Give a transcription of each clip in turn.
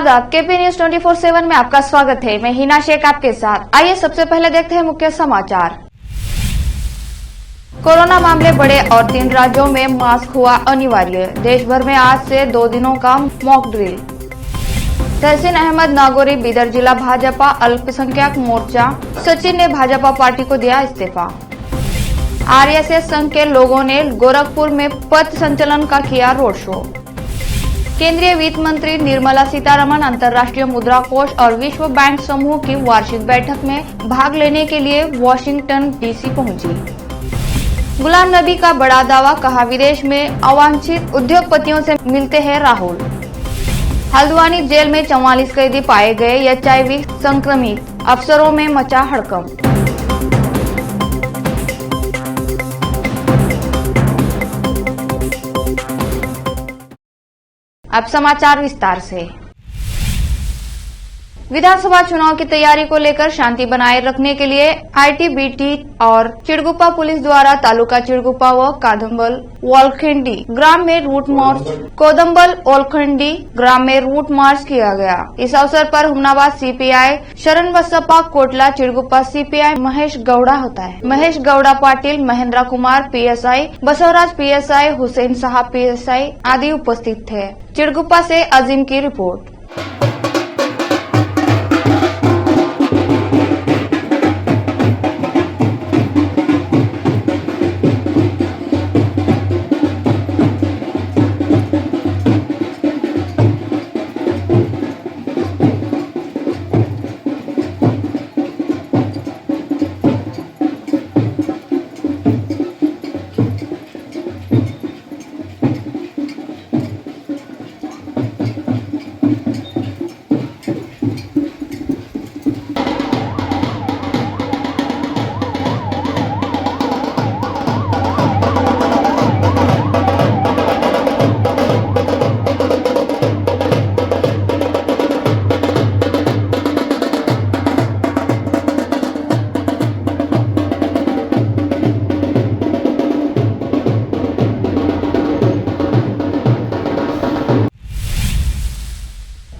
आदाब, KP news 24/7 में आपका स्वागत है। मैं हिना शेख आपके साथ। आइए सबसे पहले देखते हैं मुख्य समाचार। कोरोना मामले बढ़े और 3 राज्यों में मास्क हुआ अनिवार्य। देश भर में आज से 2 दिनों का मॉक ड्रिल। तहसीन अहमद नागौरी बीदर जिला भाजपा अल्पसंख्यक मोर्चा सचिव ने भाजपा पार्टी को दिया इस्तीफा। आरएसएस संघ के लोगों ने गोरखपुर में पथ संचलन का किया रोड शो। केंद्रीय वित्त मंत्री निर्मला सीतारमण अंतर्राष्ट्रीय मुद्रा कोष और विश्व बैंक समूह की वार्षिक बैठक में भाग लेने के लिए वॉशिंगटन डीसी पहुंची। गुलाम नबी का बड़ा दावा, कहा विदेश में अवांछित उद्योगपतियों से मिलते हैं राहुल। हल्द्वानी जेल में 44 कैदी पाए गए एचआईवी संक्रमित, अफसरों में मचा हड़कंप। अब समाचार विस्तार से। विधानसभा चुनाव की तैयारी को लेकर शांति बनाए रखने के लिए आईटीबीटी और चिड़गुप्पा पुलिस द्वारा तालुका चिड़गुप्पा व कादम्बल ओलखंडी ग्राम में रूट मार्च किया गया। इस अवसर पर Humnabad CPI Sharan Basappa, Kotla Chitguppa CPI Mahesh Gowda Patil, Mahendra Kumar PSI, Basavaraj PSI, Hussain Saheb PSI आदि उपस्थित थे। चिड़गुप्पा से अजीम की रिपोर्ट।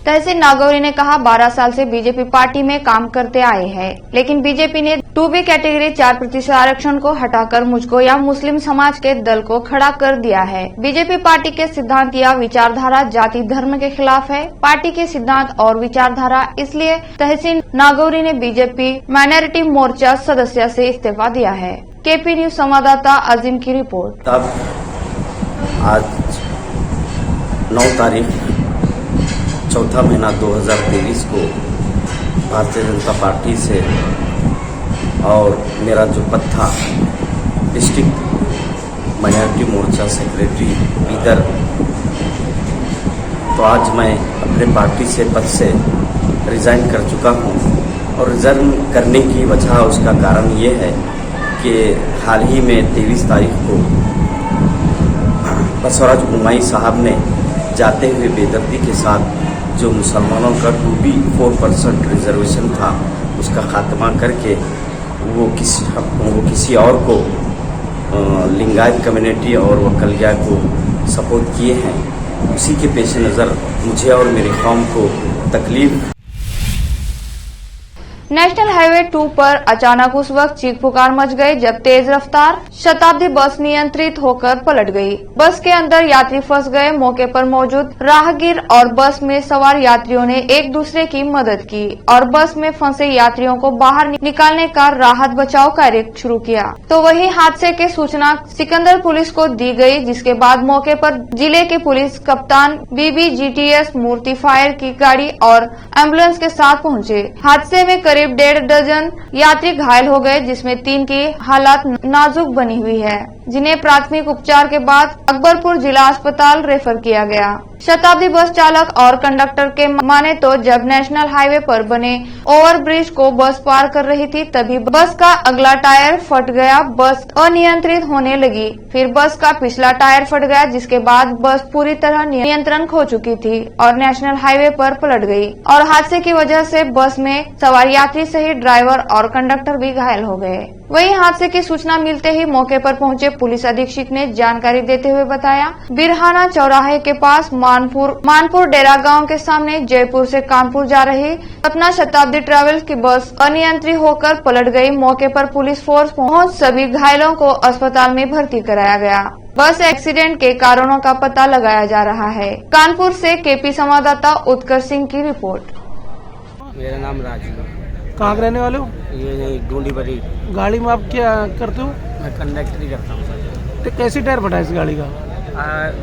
तहसीन नागौरी ने कहा, 12 साल से बीजेपी पार्टी में काम करते आए हैं, लेकिन बीजेपी ने 2B कैटेगरी 4% आरक्षण को हटाकर मुझको या मुस्लिम समाज के दल को खड़ा कर दिया है। बीजेपी पार्टी के सिद्धांत या विचारधारा जाति धर्म के खिलाफ है। पार्टी के सिद्धांत और विचारधारा, इसलिए तहसीन नागौरी ने बीजेपी माइनॉरिटी मोर्चा सदस्य से इस्तीफा दिया है। केपी न्यूज संवाददाता अजीम की रिपोर्ट। आज 9 तारीख चौथा महीना 2023 को भारतीय जनता पार्टी से और मेरा जो पद था डिस्ट्रिक्ट माइनॉरिटी मोर्चा सेक्रेटरी बीदर, तो आज मैं अपने पार्टी से पद से रिज़ाइन कर चुका हूं। और रिज़ाइन करने की वजह, उसका कारण ये है कि हाल ही में 23 तारीख को बसवराज उमाई साहब ने जाते हुए बेदर्दी के साथ जो मुसलमानों का 2B 4% रिजर्वेशन था उसका खात्मा करके वो किसी और को लिंगायत कम्युनिटी और वकलिया को सपोर्ट किए हैं। उसी के पेश नज़र मुझे और मेरी कौम को तकलीफ। नेशनल हाईवे 2 पर अचानक उस वक्त चीख पुकार मच गई जब तेज रफ्तार शताब्दी बस नियंत्रित होकर पलट गई। बस के अंदर यात्री फंस गए। मौके पर मौजूद राहगीर और बस में सवार यात्रियों ने एक दूसरे की मदद की और बस में फंसे यात्रियों को बाहर निकालने का राहत बचाव कार्य शुरू किया। तो वही हादसे की सूचना सिकंदर पुलिस को दी गई, जिसके बाद मौके पर जिले के पुलिस कप्तान BBGTS मूर्ति फायर की गाड़ी और एम्बुलेंस के साथ पहुँचे। हादसे में करीब 1.5 दर्जन यात्री घायल हो गए, जिसमें 3 की हालत नाजुक बनी हुई है, जिन्हें प्राथमिक उपचार के बाद अकबरपुर जिला अस्पताल रेफर किया गया। शताब्दी बस चालक और कंडक्टर के माने तो जब नेशनल हाईवे पर बने ओवरब्रिज को बस पार कर रही थी, तभी बस का अगला टायर फट गया। बस अनियंत्रित होने लगी। फिर बस का पिछला टायर फट गया, जिसके बाद बस पूरी तरह नियंत्रण खो चुकी थी और नेशनल हाईवे पर पलट गई और हादसे की वजह से बस में सवार यात्री सहित ड्राइवर और कंडक्टर भी घायल हो गए। वहीं हादसे की सूचना मिलते ही मौके पर पहुंचे पुलिस अधीक्षक ने जानकारी देते हुए बताया, बिरहाना चौराहे के पास मानपुर डेरा गांव के सामने जयपुर से कानपुर जा रही सपना शताब्दी ट्रेवल्स की बस अनियंत्रित होकर पलट गई। मौके पर पुलिस फोर्स पहुंच सभी घायलों को अस्पताल में भर्ती कराया गया। बस एक्सीडेंट के कारणों का पता लगाया जा रहा है। कानपुर से केपी संवाददाता उत्कर्ष सिंह की रिपोर्ट। मेरा नाम राजू है। कहाँ के रहने वाले हो? ये ढूंढी बड़ी। गाड़ी में आप क्या करते हो? मैं कंडक्टरी करता हूँ सर। तो कैसी टायर फटा इस गाड़ी का?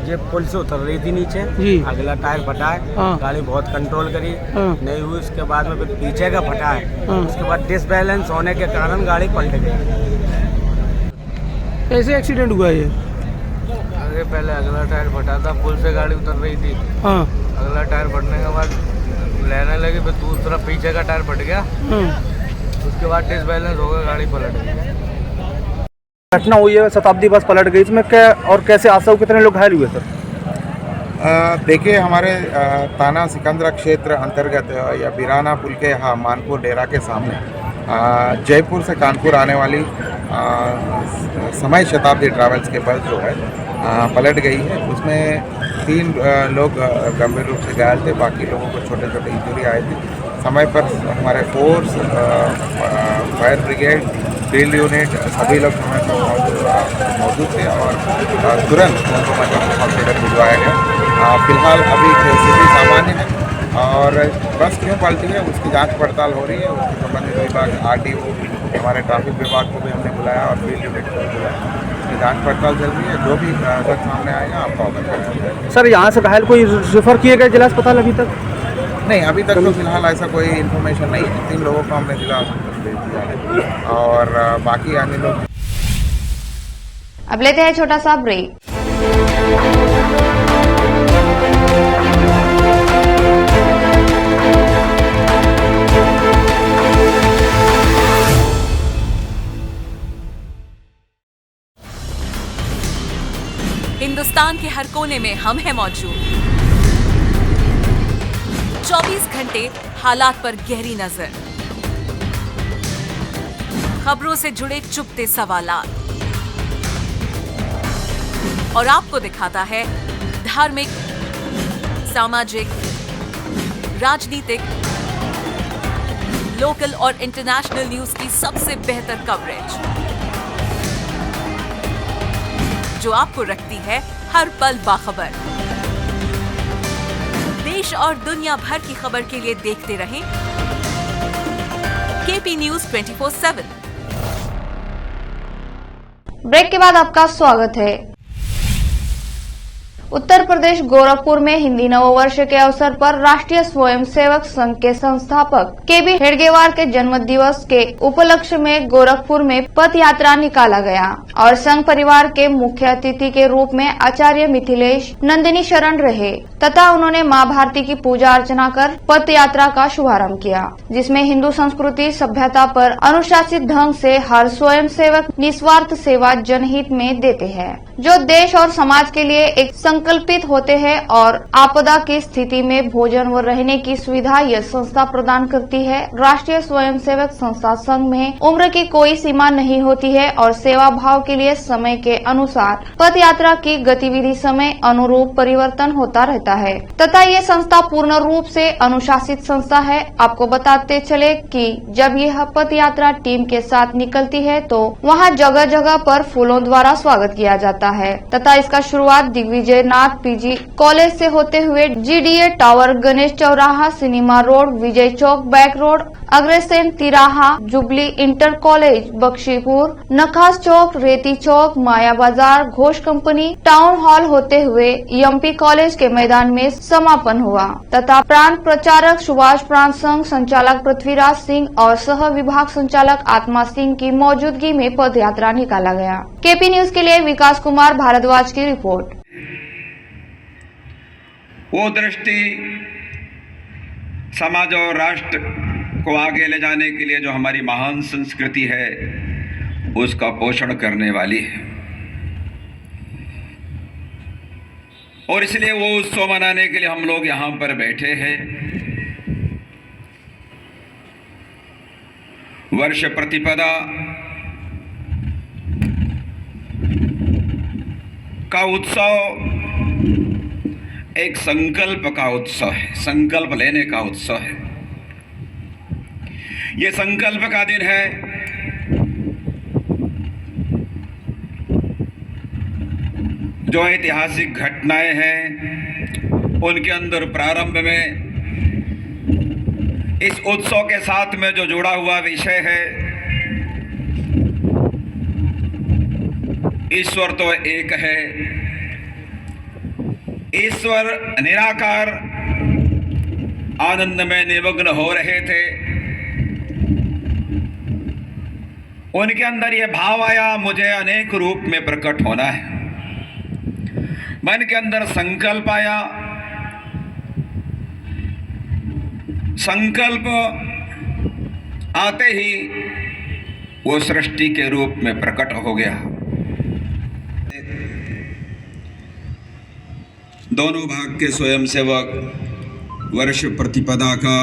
ये पुल से उतर रही थी नीचे जी। अगला टायर फटा है। हाँ। गाड़ी बहुत कंट्रोल करी नहीं हुई, उसके बाद में फिर पीछे का फटा है। हाँ। उसके बाद डिसबैलेंस होने के कारण गाड़ी पलट गई। कैसे एक्सीडेंट हुआ ये? आगे पहले अगला टायर फटा था, पुल से गाड़ी उतर रही थी। हाँ। अगला टायर फटने के बाद लेने लगी, फिर दूसरा पीछे का टायर फट गया। उसके बाद डिसबैलेंस हो गया, गाड़ी पलट गई। घटना हुई है, शताब्दी बस पलट गई, इसमें क्या और कैसे हादसा हुआ, कितने लोग घायल हुए सर? देखिए, हमारे थाना सिकंदरा क्षेत्र अंतर्गत या बिराना पुल के यहाँ मानपुर डेरा के सामने जयपुर से कानपुर आने वाली समय शताब्दी ट्रैवल्स के बस जो है पलट गई है। उसमें 3 लोग गंभीर रूप से घायल थे, बाकी लोगों को छोटे छोटे इंजरी आए थे। समय पर हमारे force, fire brigade, field unit सभी लोग समय पर मौजूद थे और तुरंत उनको मतलब हॉस्पिटल भिजवाया गया। फिलहाल अभी स्थिति सामान्य है और बस क्यों पलटी है उसकी जांच पड़ताल हो रही है। उसके संबंधित विभाग RTO, हमारे ट्रैफिक विभाग को भी हमने बुलाया और फील्ड यूनिट को भी बुलाया। उसकी जांच पड़ताल चल रही है। जो भी सच सामने आएगा आपको अवगत कराया। सर यहाँ से घायल कोई रेफर किए गए जिला अस्पताल अभी तक? नहीं, अभी तक तो फिलहाल ऐसा कोई इन्फॉर्मेशन नहीं है। 3 लोगों को हमने जिला अस्पताल भेज दिया है और बाकी अन्य लोग। अब लेते हैं छोटा सा ब्रेक। हिंदुस्तान के हर कोने में हम हैं मौजूद। 24 घंटे हालात पर गहरी नजर, खबरों से जुड़े चुपते सवालात और आपको दिखाता है धार्मिक, सामाजिक, राजनीतिक, लोकल और इंटरनेशनल न्यूज की सबसे बेहतर कवरेज जो आपको रखती है हर पल बाखबर। देश और दुनिया भर की खबर के लिए देखते रहें केपी न्यूज 24/7। ब्रेक के बाद आपका स्वागत है। उत्तर प्रदेश गोरखपुर में हिंदी नववर्ष के अवसर पर राष्ट्रीय स्वयंसेवक संघ के संस्थापक केबी हेडगेवार के जन्म दिवस के उपलक्ष्य में गोरखपुर में पथ यात्रा निकाला गया और संघ परिवार के मुख्य अतिथि के रूप में आचार्य मिथिलेश नंदिनी शरण रहे तथा उन्होंने मां भारती की पूजा अर्चना कर पथ यात्रा का शुभारंभ किया, जिसमें हिंदू संस्कृति सभ्यता पर अनुशासित ढंग से हर स्वयंसेवक निस्वार्थ सेवा जनहित में देते हैं, जो देश और समाज के लिए एक संकल्पित होते हैं और आपदा की स्थिति में भोजन व रहने की सुविधा यह संस्था प्रदान करती है। राष्ट्रीय स्वयंसेवक संस्था संघ में उम्र की कोई सीमा नहीं होती है और सेवा भाव के लिए समय के अनुसार पथ यात्रा की गतिविधि समय अनुरूप परिवर्तन होता रहता है तथा ये संस्था पूर्ण रूप से अनुशासित संस्था है। आपको बताते चले कि जब यह पथ यात्रा टीम के साथ निकलती है तो वहाँ जगह जगह पर फूलों द्वारा स्वागत किया जाता है तथा इसका शुरुआत दिग्विजय नाथ PG कॉलेज से होते हुए GDA टावर, गणेश चौराहा, cinema road, Vijay chowk, back road, Agrasen तिराहा, jubilee inter college, Bakhshipur, Nakhas chowk, Reti chowk, माया बाजार, घोष कंपनी, टाउन हॉल होते हुए MP कॉलेज के मैदान में समापन हुआ तथा प्रांत प्रचारक सुभाष प्रांत संघ संचालक पृथ्वीराज सिंह और सह विभाग संचालक आत्मा सिंह की मौजूदगी में पद यात्रा निकाला गया। केपी न्यूज के लिए विकास कुमार भारद्वाज की रिपोर्ट। वो दृष्टि समाज और राष्ट्र को आगे ले जाने के लिए जो हमारी महान संस्कृति है उसका पोषण करने वाली है और इसलिए वो उत्सव मनाने के लिए हम लोग यहाँ पर बैठे हैं। वर्ष प्रतिपदा का उत्सव एक संकल्प का उत्सव है, संकल्प लेने का उत्सव है। ये संकल्प का दिन है। जो ऐतिहासिक घटनाएं हैं उनके अंदर प्रारंभ में इस उत्सव के साथ में जो जुड़ा हुआ विषय है, ईश्वर तो एक है, ईश्वर निराकार आनंद में निमग्न हो रहे थे। उनके अंदर यह भाव आया, मुझे अनेक रूप में प्रकट होना है। मन के अंदर संकल्प आया, संकल्प आते ही वो सृष्टि के रूप में प्रकट हो गया। दोनों भाग के स्वयंसेवक वर्ष प्रतिपदा का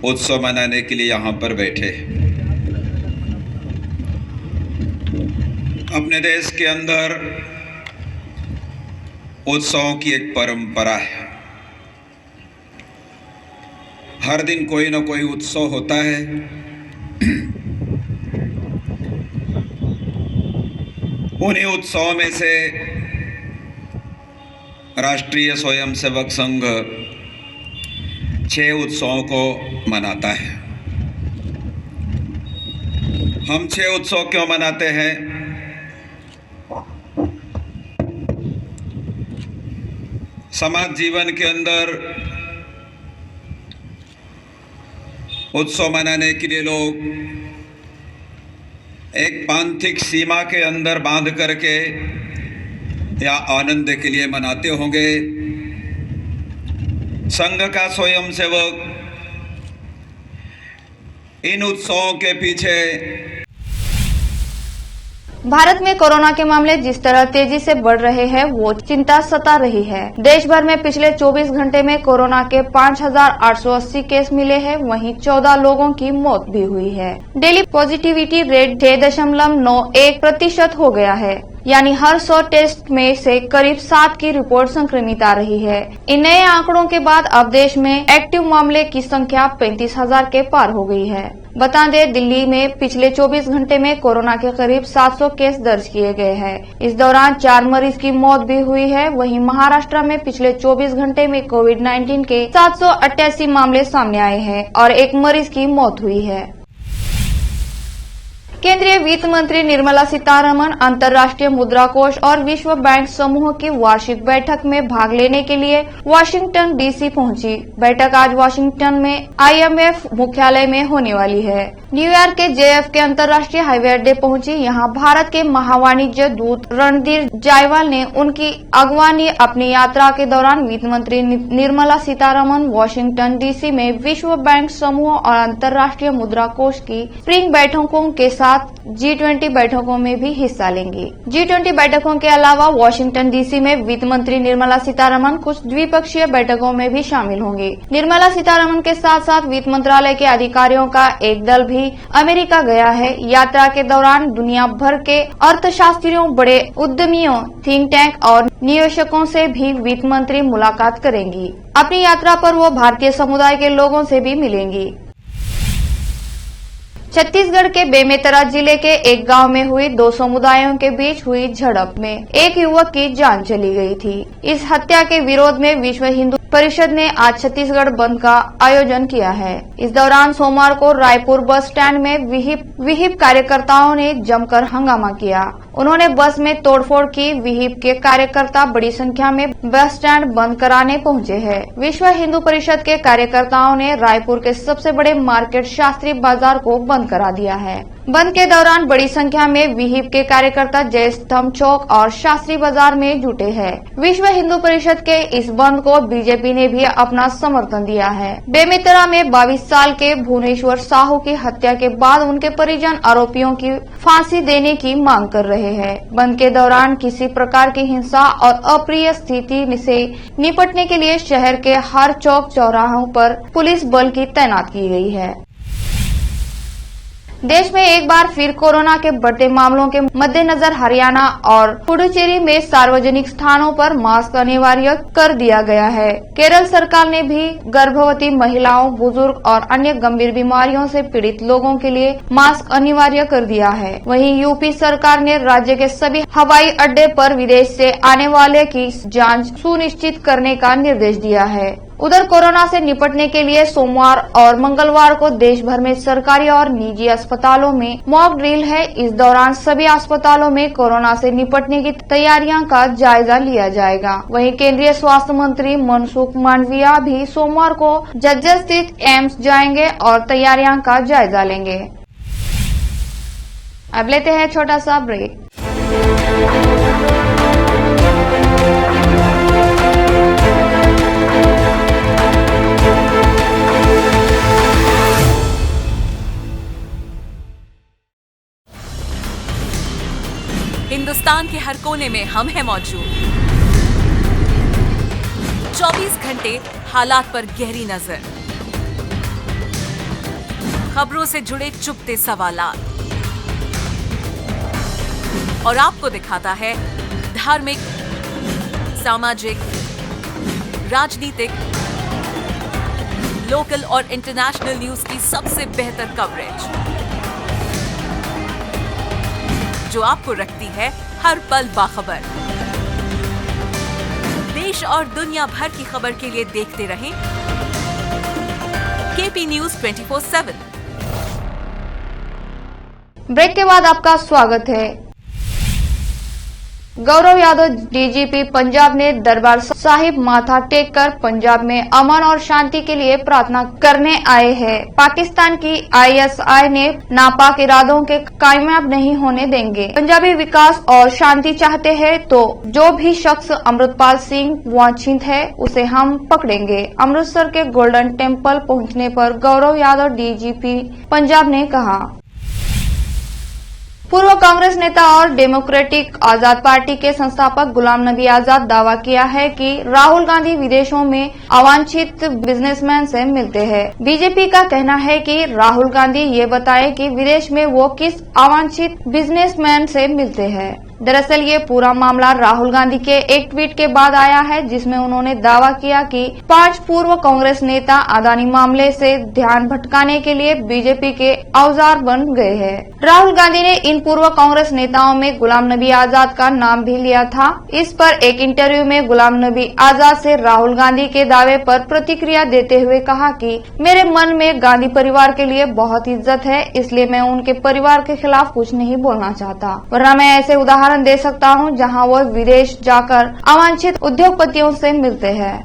उत्सव मनाने के लिए यहाँ पर बैठे। अपने देश के अंदर उत्सवों की एक परंपरा है। हर दिन कोई ना कोई उत्सव होता है। उन्हीं उत्सवों में से राष्ट्रीय स्वयंसेवक संघ 6 उत्सवों को मनाता है। हम 6 उत्सव क्यों मनाते हैं? समाज जीवन के अंदर उत्सव मनाने के लिए लोग एक पांथिक सीमा के अंदर बांध करके या आनंद के लिए मनाते होंगे। संघ का स्वयंसेवक इन उत्सवों के पीछे भारत में कोरोना के मामले जिस तरह तेजी से बढ़ रहे हैं वो चिंता सता रही है। देश भर में पिछले 24 घंटे में कोरोना के 5,880 केस मिले हैं, वहीं 14 लोगों की मौत भी हुई है। डेली पॉजिटिविटी रेट 6.91% हो गया है, यानी हर 100 टेस्ट में से करीब 7 की रिपोर्ट संक्रमित आ रही है। इन नए आंकड़ों के बाद अब देश में एक्टिव मामले की संख्या 35,000 के पार हो गई है। बता दें, दिल्ली में पिछले 24 घंटे में कोरोना के करीब 700 केस दर्ज किए गए हैं। इस दौरान 4 मरीज की मौत भी हुई है। वहीं महाराष्ट्र में पिछले 24 घंटे में कोविड-19 के 788 मामले सामने आए हैं और 1 मरीज की मौत हुई है। केंद्रीय वित्त मंत्री निर्मला सीतारमण अंतर्राष्ट्रीय मुद्रा कोष और विश्व बैंक समूह की वार्षिक बैठक में भाग लेने के लिए वाशिंगटन डीसी पहुंची। बैठक आज वाशिंगटन में IMF मुख्यालय में होने वाली है। न्यूयॉर्क के JFK अंतर्राष्ट्रीय हाईवे अड्डे पहुंची। यहां भारत के महावाणिज्य दूत रणधीर जायवाल ने उनकी अगवानी अपनी यात्रा के दौरान वित्त मंत्री निर्मला सीतारमण वाशिंगटन DC में विश्व बैंक समूह और अंतर्राष्ट्रीय मुद्रा कोष की स्प्रिंग बैठकों के साथ G20 बैठकों में भी हिस्सा लेंगी। G20 बैठकों के अलावा वाशिंगटन DC में वित्त मंत्री निर्मला सीतारमण कुछ द्विपक्षीय बैठकों में भी शामिल होंगी। निर्मला सीतारमण के साथ साथ वित्त मंत्रालय के अधिकारियों का एक दल भी अमेरिका गया है। यात्रा के दौरान दुनिया भर के अर्थशास्त्रियों, बड़े उद्यमियों, थिंक टैंक और निवेशकों से भी वित्त मंत्री मुलाकात करेंगी। अपनी यात्रा पर वो भारतीय समुदाय के लोगों से भी मिलेंगी। छत्तीसगढ़ के बेमेतरा जिले के एक गांव में हुई 2 समुदायों के बीच हुई झड़प में एक युवक की जान चली गई थी। इस हत्या के विरोध में विश्व हिंदू परिषद ने आज छत्तीसगढ़ बंद का आयोजन किया है। इस दौरान सोमवार को रायपुर बस स्टैंड में विहिप कार्यकर्ताओं ने जमकर हंगामा किया। उन्होंने बस में तोड़फोड़ की। विहिप के कार्यकर्ता बड़ी संख्या में बस स्टैंड बंद कराने पहुंचे हैं। विश्व हिंदू परिषद के कार्यकर्ताओं ने रायपुर के सबसे बड़े मार्केट शास्त्री बाजार को बंद करा दिया है। बंद के दौरान बड़ी संख्या में विहिप के कार्यकर्ता जय स्तंभ चौक और शास्त्री बाजार में जुटे हैं। विश्व हिंदू परिषद के इस बंद को बीजेपी ने भी अपना समर्थन दिया है। बेमेतरा में 22 साल के भुवनेश्वर साहू की हत्या के बाद उनके परिजन आरोपियों की फांसी देने की मांग कर रहे हैं। बंद के दौरान किसी प्रकार की हिंसा और अप्रिय स्थिति से निपटने के लिए शहर के हर चौक चौराहों पर पुलिस बल की तैनात की गई है। देश में एक बार फिर कोरोना के बढ़ते मामलों के मद्देनजर हरियाणा और पुडुचेरी में सार्वजनिक स्थानों पर मास्क अनिवार्य कर दिया गया है। केरल सरकार ने भी गर्भवती महिलाओं, बुजुर्ग और अन्य गंभीर बीमारियों से पीड़ित लोगों के लिए मास्क अनिवार्य कर दिया है। वहीं यूपी सरकार ने राज्य के सभी हवाई अड्डे पर विदेश से आने वाले की जांच सुनिश्चित करने का निर्देश दिया है। उधर कोरोना से निपटने के लिए सोमवार और मंगलवार को देश भर में सरकारी और निजी अस्पतालों में मॉक ड्रिल है। इस दौरान सभी अस्पतालों में कोरोना से निपटने की तैयारियों का जायजा लिया जाएगा। वहीं केंद्रीय स्वास्थ्य मंत्री मनसुख मांडविया भी सोमवार को झज्जर स्थित एम्स जाएंगे और तैयारियों का जायजा लेंगे। अब लेते हैं छोटा सा ब्रेक। हिंदुस्तान के हर कोने में हम हैं मौजूद। 24 घंटे हालात पर गहरी नजर, खबरों से जुड़े चुपते सवालात और आपको दिखाता है धार्मिक, सामाजिक, राजनीतिक, लोकल और इंटरनेशनल न्यूज की सबसे बेहतर कवरेज जो आपको रखती है हर पल बाखबर। देश और दुनिया भर की खबर के लिए देखते रहें केपी न्यूज 24/7। ब्रेक के बाद आपका स्वागत है। गौरव यादव डीजीपी पंजाब ने दरबार साहिब माथा टेक कर पंजाब में अमन और शांति के लिए प्रार्थना करने आए हैं। पाकिस्तान की आईएसआई ने नापाक इरादों के कामयाब नहीं होने देंगे। पंजाबी विकास और शांति चाहते हैं तो जो भी शख्स अमृतपाल सिंह वांछित है उसे हम पकड़ेंगे। अमृतसर के गोल्डन टेम्पल पहुंचने पर गौरव यादव डीजीपी पंजाब ने कहा। पूर्व कांग्रेस नेता और डेमोक्रेटिक आजाद पार्टी के संस्थापक गुलाम नबी आजाद दावा किया है कि राहुल गांधी विदेशों में अवांछित बिजनेसमैन से मिलते हैं। बीजेपी का कहना है कि राहुल गांधी ये बताए कि विदेश में वो किस अवांछित बिजनेसमैन से मिलते हैं। दरअसल ये पूरा मामला राहुल गांधी के एक ट्वीट के बाद आया है, जिसमें उन्होंने दावा किया कि 5 पूर्व कांग्रेस नेता अदानी मामले से ध्यान भटकाने के लिए बीजेपी के औजार बन गए हैं। राहुल गांधी ने इन पूर्व कांग्रेस नेताओं में गुलाम नबी आजाद का नाम भी लिया था। इस पर एक इंटरव्यू में गुलाम नबी आजाद से राहुल गांधी के दावे पर प्रतिक्रिया देते हुए कहा कि मेरे मन में गांधी परिवार के लिए बहुत इज्जत है, इसलिए मैं उनके परिवार के खिलाफ कुछ नहीं बोलना चाहता, वरना मैं ऐसे उदाहरण दे सकता हूं जहां वो विदेश जाकर अवांछित उद्योगपतियों से मिलते हैं।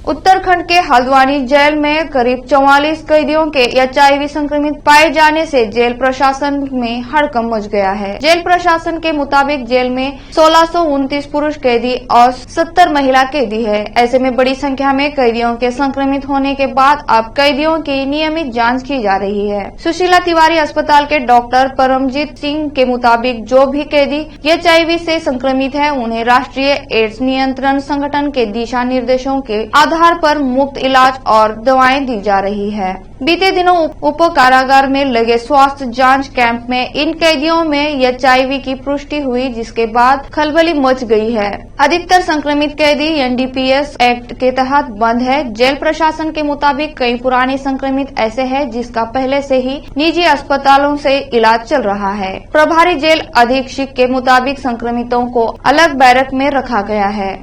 उत्तराखंड के हल्द्वानी जेल में करीब 44 कैदियों के एचआईवी संक्रमित पाए जाने से जेल प्रशासन में हड़कंप मच गया है। जेल प्रशासन के मुताबिक जेल में 1629 पुरुष कैदी और 70 महिला कैदी है। ऐसे में बड़ी संख्या में कैदियों के संक्रमित होने के बाद अब कैदियों की नियमित जांच की जा रही है। सुशीला तिवारी अस्पताल के डॉक्टर परमजीत सिंह के मुताबिक जो भी कैदी एचआईवी से संक्रमित है उन्हें राष्ट्रीय एड्स नियंत्रण संगठन के दिशा निर्देशों के आधार पर मुफ्त इलाज और दवाएं दी जा रही है। बीते दिनों उप कारागार में लगे स्वास्थ्य जांच कैंप में इन कैदियों में एचआईवी की पुष्टि हुई, जिसके बाद खलबली मच गई है। अधिकतर संक्रमित कैदी एनडीपीएस एक्ट के तहत बंद है। जेल प्रशासन के मुताबिक कई पुराने संक्रमित ऐसे हैं जिसका पहले से ही निजी अस्पतालों से इलाज चल रहा है। प्रभारी जेल अधीक्षक के मुताबिक संक्रमितों को अलग बैरक में रखा गया है।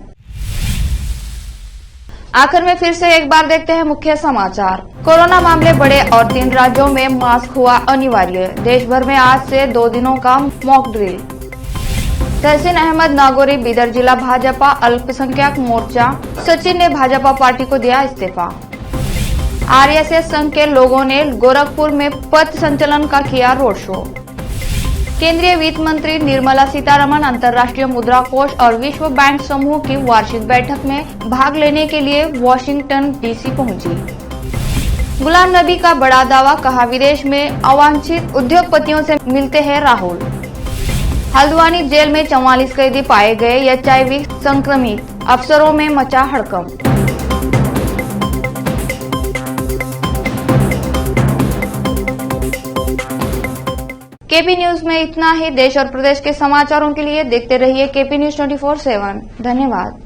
आखिर में फिर से एक बार देखते हैं मुख्य समाचार। कोरोना मामले बढ़े और 3 राज्यों में मास्क हुआ अनिवार्य। देश भर में आज से 2 दिनों का मॉक ड्रिल। तहसीन अहमद नागौरी बीदर जिला भाजपा अल्पसंख्यक मोर्चा सचिन ने भाजपा पार्टी को दिया इस्तीफा। आरएसएस संघ के लोगों ने गोरखपुर में पथ संचलन का किया रोड शो। केंद्रीय वित्त मंत्री निर्मला सीतारमण अंतर्राष्ट्रीय मुद्रा कोष और विश्व बैंक समूह की वार्षिक बैठक में भाग लेने के लिए वॉशिंगटन डीसी पहुंची। गुलाम नबी का बड़ा दावा, कहा विदेश में अवांछित उद्योगपतियों से मिलते हैं राहुल। हल्द्वानी जेल में 44 कैदी पाए गए एचआईवी संक्रमित, अफसरों में मचा हड़कंप। केपी न्यूज में इतना ही। देश और प्रदेश के समाचारों के लिए देखते रहिए केपी न्यूज 24/7। धन्यवाद।